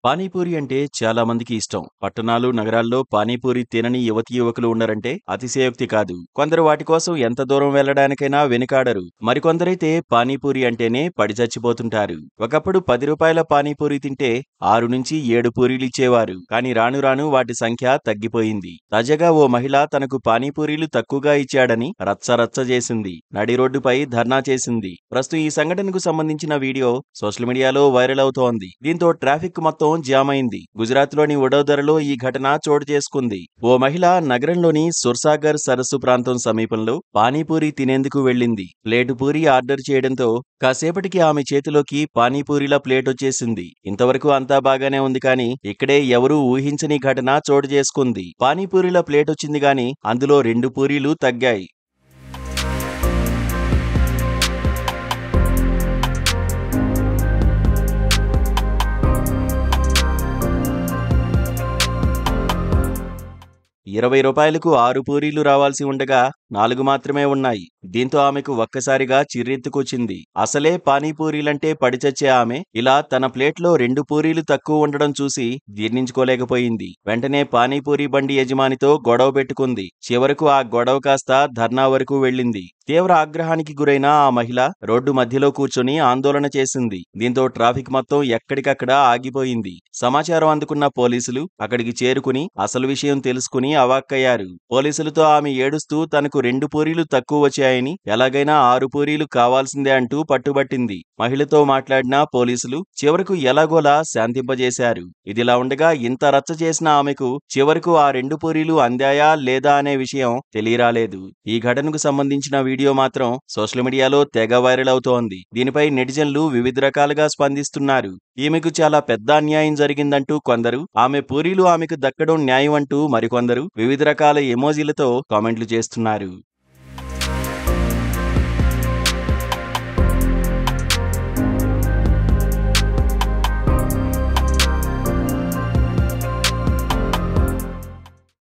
పానీపూరి అంటే చాలా మందికి ఇష్టం. పట్టణాలు, నగరాల్లో పానీపూరి తినని యువతీ యువకులు ఉన్నారంటే అతిశయోక్తి కాదు. కొందరు వాటి కోసం ఎంత దూరం వెళ్లడానికైనా వెనుకాడరు. మరికొందరైతే పానీపూరి అంటేనే పడి చచ్చిపోతుంటారు. ఒకప్పుడు రూ. 10 పానీపూరి తింటే 6-7 పూరీలిచ్చేవారు. కానీ రాను రాను వాటి సంఖ్య తగ్గిపోయింది. తాజాగా ఓ మహిళ తనకు పానీపూరీలు తక్కువగా ఇచ్చాడని రచ్చ రచ్చ చేసింది. నడి రోడ్డుపై ధర్నా చేసింది. ప్రస్తుతం ఈ సంఘటనకు సంబంధించిన వీడియో సోషల్ మీడియాలో వైరల్ అవుతోంది. దీంతో ట్రాఫిక్ మొత్తం జామ్ అయింది. గుజరాత్లోని వడోదరలో ఈ ఘటన చోటు చేసుకుంది. ఓ మహిళ నగరంలోని సుర్సాగర్ సరస్సు ప్రాంతం సమీపంలో పానీపూరి తినేందుకు వెళ్లింది. ప్లేటు పూరి ఆర్డర్ చేయడంతో కాసేపటికి ఆమె చేతిలోకి పానీపూరిల ప్లేటొచ్చేసింది. ఇంతవరకు అంతా బాగానే ఉంది, కానీ ఇక్కడే ఎవరూ ఊహించని ఘటన చోటు చేసుకుంది. పానీపూరిల ప్లేటొచ్చింది గాని అందులో 2 పూరీలు తగ్గాయి. రూ. 20కు 6 పూరీలు రావాల్సి ఉండగా 4 మాత్రమే ఉన్నాయి. దీంతో ఆమెకు ఒక్కసారిగా చిర్రెత్తుకొచ్చింది. అసలే పానీపూరీలంటే పడిచచ్చే ఆమె ఇలా తన ప్లేట్లో 2 పూరీలు తక్కువ ఉండడం చూసి జీర్ణించుకోలేకపోయింది. వెంటనే పానీపూరి బండి యజమానితో గొడవ పెట్టుకుంది. చివరకు ఆ గొడవ కాస్త ధర్నా వరకు వెళ్ళింది. తీవ్ర ఆగ్రహానికి గురైన ఆ మహిళ రోడ్డు మధ్యలో కూర్చొని ఆందోళన చేసింది. దీంతో ట్రాఫిక్ మొత్తం ఎక్కడికక్కడ ఆగిపోయింది. సమాచారం అందుకున్న పోలీసులు అక్కడికి చేరుకుని అసలు విషయం తెలుసుకుని అవాక్కయ్యారు. పోలీసులతో ఆమె ఏడుస్తూ తనకు 2 పూరీలు తక్కువ వచ్చాయని, ఎలాగైనా 6 పూరీలు కావాల్సిందే అంటూ పట్టుబట్టింది. మహిళతో మాట్లాడిన పోలీసులు చివరకు ఎలాగోలా శాంతింపజేశారు. ఇదిలా ఉండగా ఇంత రచ్చ చేసిన ఆమెకు చివరకు ఆ 2 పూరీలు అందాయా లేదా అనే విషయం తెలియరాలేదు. ఈ ఘటనకు సంబంధించిన వీడియో మాత్రం సోషల్ మీడియాలో తెగ వైరల్ అవుతోంది. దీనిపై నెటిజన్లు వివిధ రకాలుగా స్పందిస్తున్నారు. ఈమెకు చాలా పెద్ద అన్యాయం జరిగిందంటూ కొందరు, ఆమె పూరీలు ఆమెకు దక్కడం న్యాయం అంటూ మరికొందరు వివిధ రకాల ఎమోజీలతో కామెంట్లు చేస్తున్నారు.